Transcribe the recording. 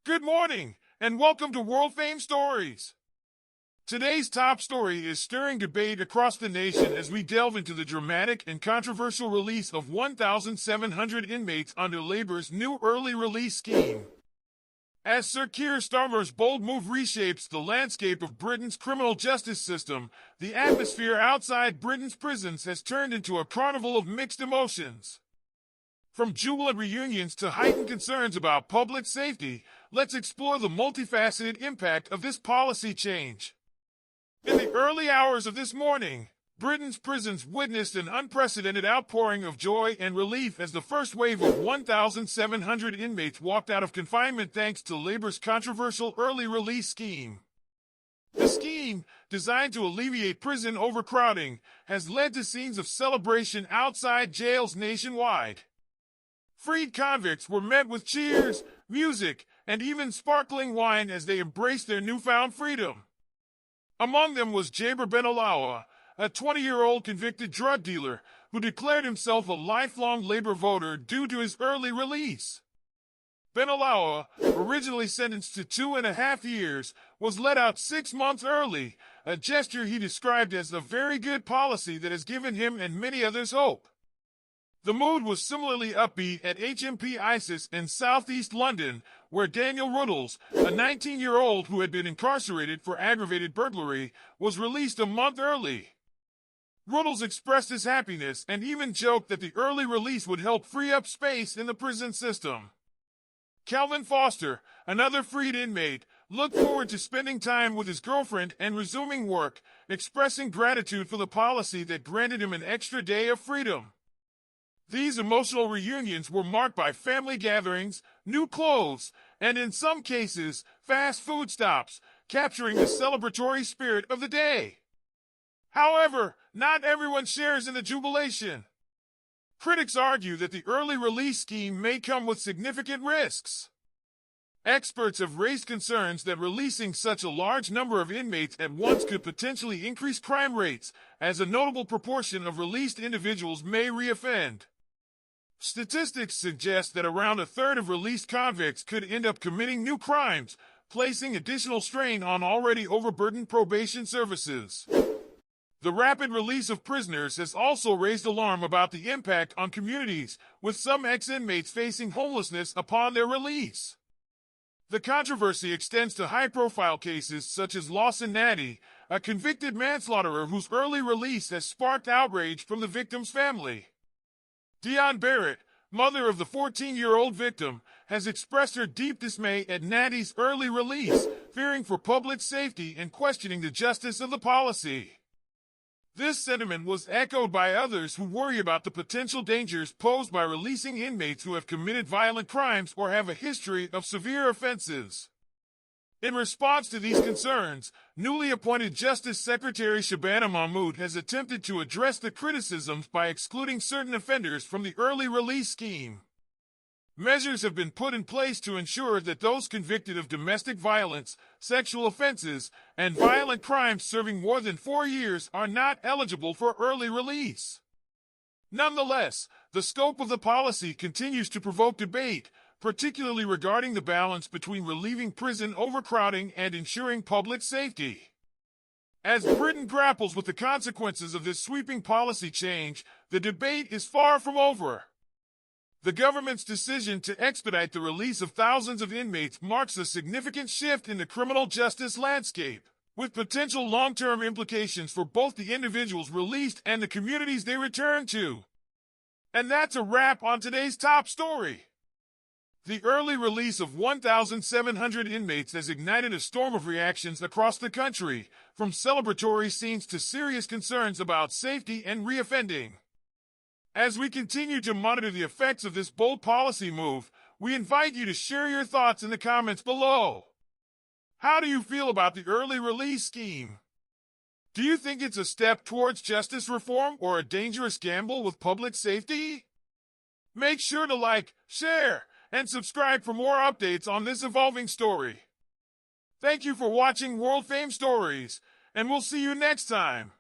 Good morning, and welcome to World Fame Stories. Today's top story is stirring debate across the nation as we delve into the dramatic and controversial release of 1,700 inmates under Labour's new early release scheme. As Sir Keir Starmer's bold move reshapes the landscape of Britain's criminal justice system, the atmosphere outside Britain's prisons has turned into a carnival of mixed emotions. From jubilant reunions to heightened concerns about public safety, let's explore the multifaceted impact of this policy change. In the early hours of this morning, Britain's prisons witnessed an unprecedented outpouring of joy and relief as the first wave of 1,700 inmates walked out of confinement thanks to Labour's controversial early release scheme. The scheme, designed to alleviate prison overcrowding, has led to scenes of celebration outside jails nationwide. Freed convicts were met with cheers, music, and even sparkling wine as they embraced their newfound freedom. Among them was Jaber Ben-Alawa, a 20-year-old convicted drug dealer who declared himself a lifelong Labour voter due to his early release. Ben-Alawa, originally sentenced to 2.5 years, was let out 6 months early, a gesture he described as a very good policy that has given him and many others hope. The mood was similarly upbeat at HMP ISIS in southeast London, where Daniel Ruddles, a 19-year-old who had been incarcerated for aggravated burglary, was released a month early. Ruddles expressed his happiness and even joked that the early release would help free up space in the prison system. Calvin Foster, another freed inmate, looked forward to spending time with his girlfriend and resuming work, expressing gratitude for the policy that granted him an extra day of freedom. These emotional reunions were marked by family gatherings, new clothes, and in some cases, fast food stops, capturing the celebratory spirit of the day. However, not everyone shares in the jubilation. Critics argue that the early release scheme may come with significant risks. Experts have raised concerns that releasing such a large number of inmates at once could potentially increase crime rates, as a notable proportion of released individuals may reoffend. Statistics suggest that around a third of released convicts could end up committing new crimes, placing additional strain on already overburdened probation services. The rapid release of prisoners has also raised alarm about the impact on communities, with some ex-inmates facing homelessness upon their release. The controversy extends to high-profile cases such as Lawson Natty, a convicted manslaughterer whose early release has sparked outrage from the victim's family. Dion Barrett, mother of the 14-year-old victim, has expressed her deep dismay at Natty's early release, fearing for public safety and questioning the justice of the policy. This sentiment was echoed by others who worry about the potential dangers posed by releasing inmates who have committed violent crimes or have a history of severe offenses. In response to these concerns, newly appointed Justice Secretary Shabana Mahmood has attempted to address the criticisms by excluding certain offenders from the early release scheme. Measures have been put in place to ensure that those convicted of domestic violence, sexual offenses, and violent crimes serving more than 4 years are not eligible for early release. Nonetheless, the scope of the policy continues to provoke debate, particularly regarding the balance between relieving prison overcrowding and ensuring public safety. As Britain grapples with the consequences of this sweeping policy change, the debate is far from over. The government's decision to expedite the release of thousands of inmates marks a significant shift in the criminal justice landscape, with potential long-term implications for both the individuals released and the communities they return to. And that's a wrap on today's top story. The early release of 1,700 inmates has ignited a storm of reactions across the country, from celebratory scenes to serious concerns about safety and reoffending. As we continue to monitor the effects of this bold policy move, we invite you to share your thoughts in the comments below. How do you feel about the early release scheme? Do you think it's a step towards justice reform or a dangerous gamble with public safety? Make sure to like, share, and subscribe for more updates on this evolving story. Thank you for watching World Fame Stories, and we'll see you next time.